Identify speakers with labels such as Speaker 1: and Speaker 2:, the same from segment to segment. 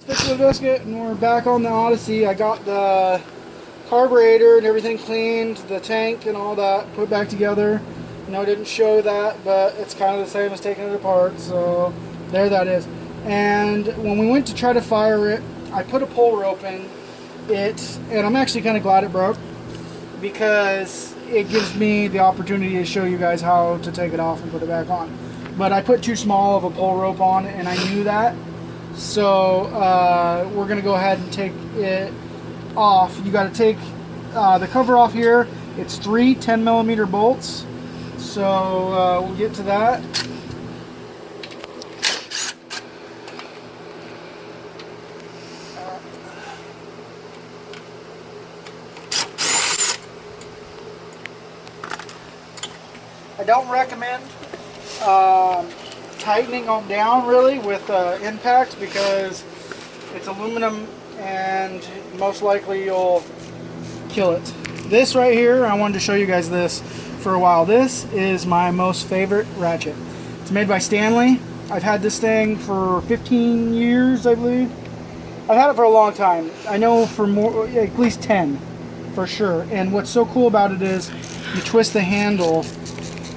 Speaker 1: fix the biscuit, and we're back on the Odyssey. I got the carburetor and everything cleaned, the tank and all that put back together. I didn't show that, but it's kind of the same as taking it apart, so there that is. And when we went to try to fire it, I put a pull rope in it, and I'm actually kind of glad it broke, because it gives me the opportunity to show you guys how to take it off and put it back on. But I put too small of a pull rope on, and I knew that. So we're going to go ahead and take it off. You got to take the cover off here. It's 3 10mm bolts. So we'll get to that. I don't recommend tightening them down really with impact, because it's aluminum and most likely you'll kill it. This right here, I wanted to show you guys this for a while. This is my most favorite ratchet. It's made by Stanley. I've had this thing for 15 years, I believe. I've had it for a long time. I know for more, at least 10 for sure. And what's so cool about it is you twist the handle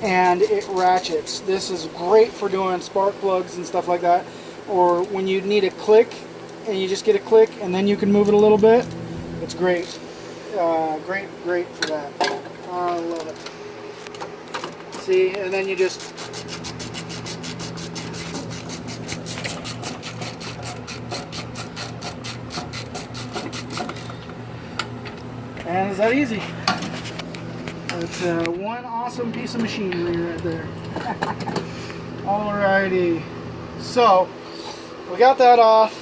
Speaker 1: and it ratchets. This is great for doing spark plugs and stuff like that, or when you need a click and you just get a click and then you can move it a little bit. It's great. Great for that. I love it. See, and then you just and it's that easy. It's one awesome piece of machinery right there. Alrighty, so we got that off.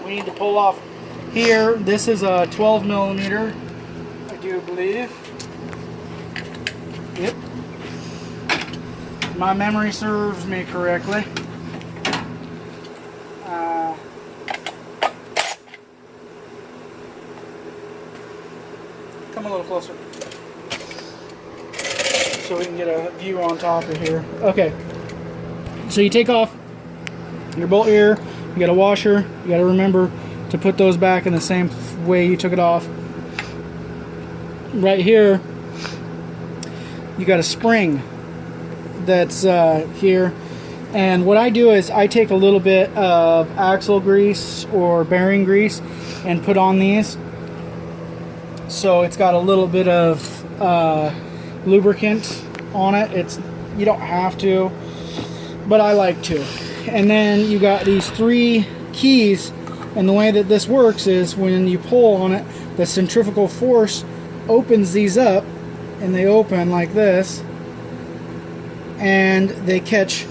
Speaker 1: We need to pull off here. This is a 12mm, I do believe. Yep. My memory serves me correctly. Come a little closer so we can get a view on top of here. Okay, so you take off your bolt here, you got a washer, you got to remember to put those back in the same way you took it off. Right here you got a spring that's here, and what I do is I take a little bit of axle grease or bearing grease and put on these. So it's got a little bit of lubricant on it. You don't have to, but I like to. And then you got these 3 keys, and the way that this works is when you pull on it, the centrifugal force opens these up, and they open like this, and they catch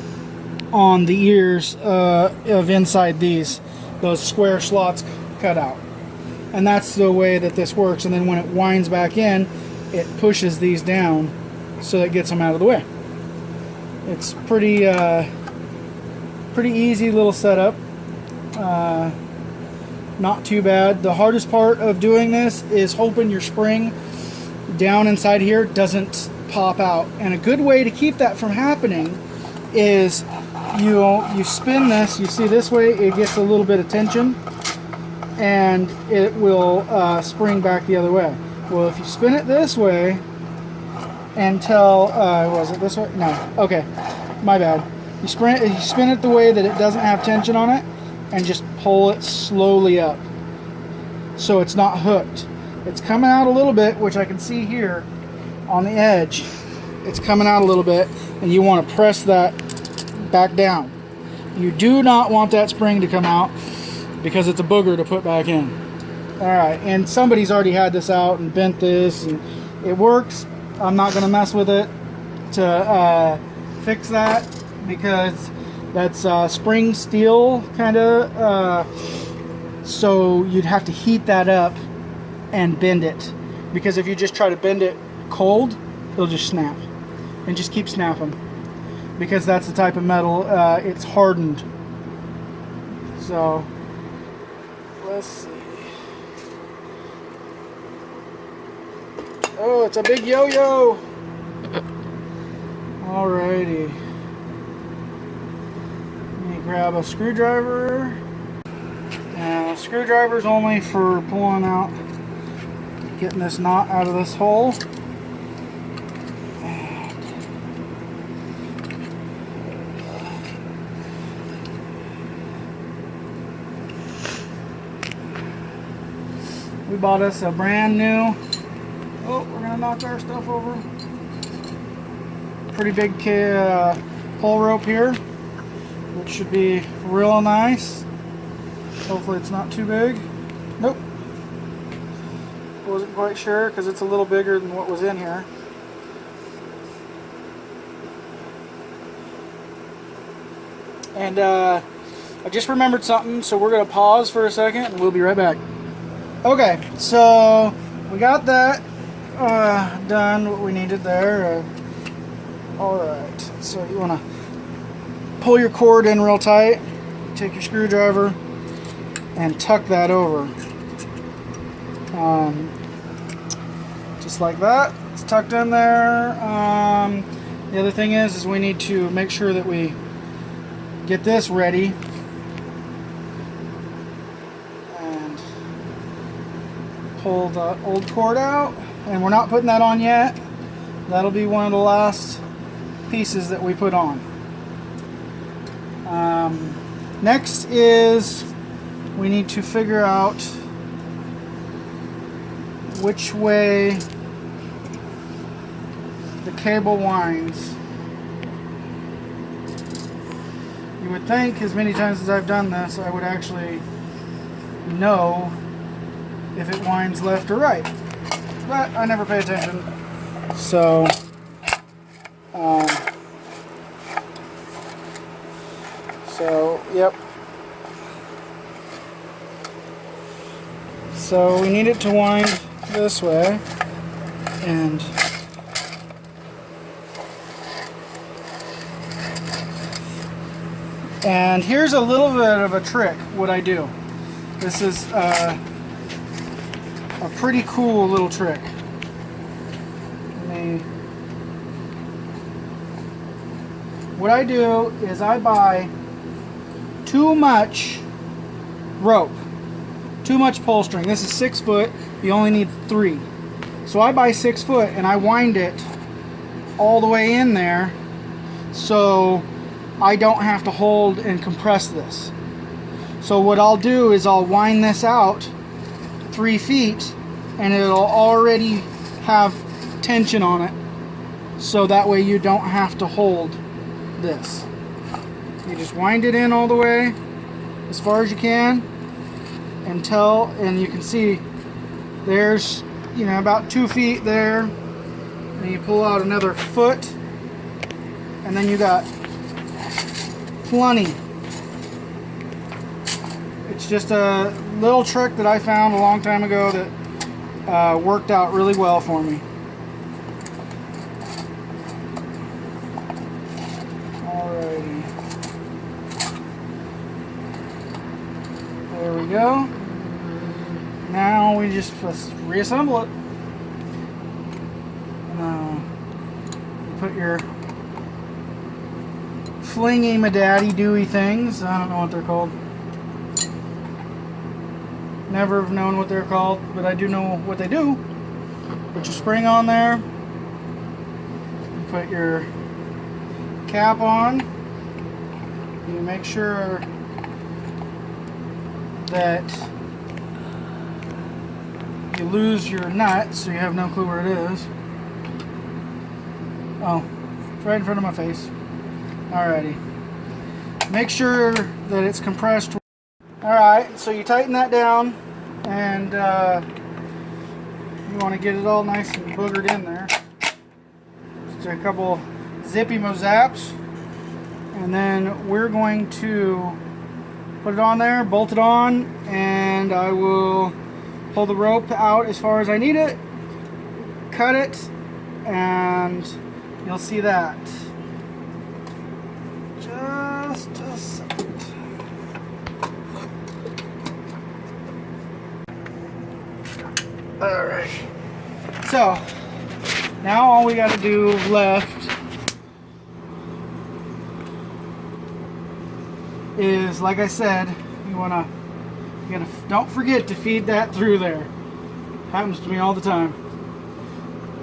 Speaker 1: on the ears of inside those square slots cut out. And that's the way that this works. And then when it winds back in, it pushes these down so it gets them out of the way. It's pretty easy little setup. Not too bad. The hardest part of doing this is hoping your spring down inside here doesn't pop out. And a good way to keep that from happening is you spin this. You see this way it gets a little bit of tension, and it will spring back the other way. Well, if you spin it this way until, was it this way? No, okay, my bad. You spin it the way that it doesn't have tension on it, and just pull it slowly up so it's not hooked. It's coming out a little bit, which I can see here on the edge. It's coming out a little bit, and you want to press that back down. You do not want that spring to come out, because it's a booger to put back in. Alright, and somebody's already had this out and bent this, and it works. I'm not going to mess with it to fix that, because that's spring steel kind of, so you'd have to heat that up and bend it, because if you just try to bend it cold, it'll just snap and just keep snapping, because that's the type of metal, it's hardened. So let's see. Oh, it's a big yo-yo. Alrighty. Let me grab a screwdriver And the screwdriver's only for pulling out, getting this knot out of this hole. We bought us a brand new, oh, we're gonna knock our stuff over. Pretty big pull rope here, which should be real nice. Hopefully it's not too big. Nope. Wasn't quite sure because it's a little bigger than what was in here. And I just remembered something, so we're gonna pause for a second and we'll be right back. Okay, so we got that done, what we needed there. Alright, so you want to pull your cord in real tight, take your screwdriver, and tuck that over. Just like that, it's tucked in there. The other thing is we need to make sure that we get this ready. Pull the old cord out, and we're not putting that on yet. That'll be one of the last pieces that we put on. Next is we need to figure out which way the cable winds. You would think, as many times as I've done this, I would actually know if it winds left or right, but I never pay attention. So yep. So we need it to wind this way, and here's a little bit of a trick. What I do. This is a pretty cool little trick. What I do is I buy too much rope, too much pull string. This is 6 foot, you only need 3. So I buy 6 foot and I wind it all the way in there so I don't have to hold and compress this. So what I'll do is I'll wind this out 3 feet and it'll already have tension on it, so that way you don't have to hold this. You just wind it in all the way as far as you can and you can see there's, you know, about 2 feet there, and you pull out another foot and then you got plenty. It's just a little trick that I found a long time ago that worked out really well for me. Alrighty. There we go. Now we just reassemble it. Put your flingy madaddy dewy things. I don't know what they're called. Never have known what they're called, but I do know what they do. Put your spring on there. Put your cap on. You make sure that you lose your nut so you have no clue where it is. Oh, it's right in front of my face. Alrighty. Make sure that it's compressed. Alright, so you tighten that down, and you want to get it all nice and boogered in there. Just a couple zippy mo-zaps, and then we're going to put it on there, bolt it on, and I will pull the rope out as far as I need it, cut it, and you'll see that. Just a second. Alright, so now all we got to do left is, like I said, you want to You gotta, don't forget to feed that through there. Happens to me all the time.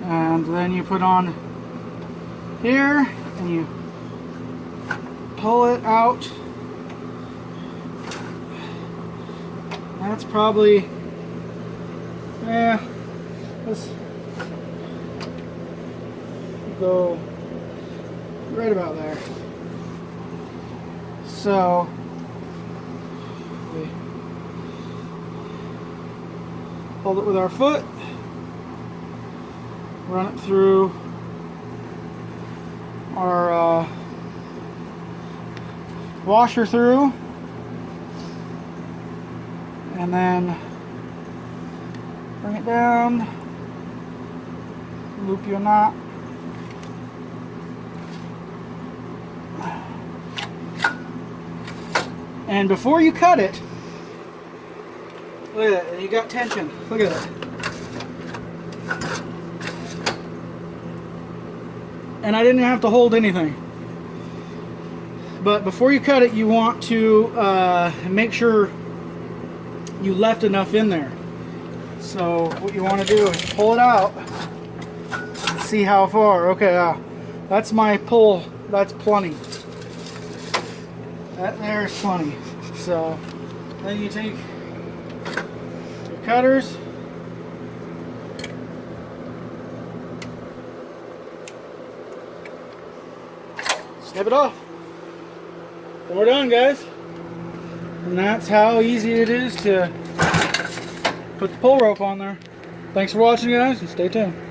Speaker 1: And then you put on here and you pull it out. That's probably, let's go right about there. So we hold it with our foot, run it through our washer through, and then bring it down, loop your knot, and before you cut it, look at it, you got tension, look at it. And I didn't have to hold anything. But before you cut it, you want to make sure you left enough in there. So what you want to do is pull it out and see how far. Okay, that's my pull. That's plenty. That there is plenty. So then you take your cutters, snip it off. And we're done, guys. And that's how easy it is to put the pull rope on there. Thanks for watching, guys, and stay tuned.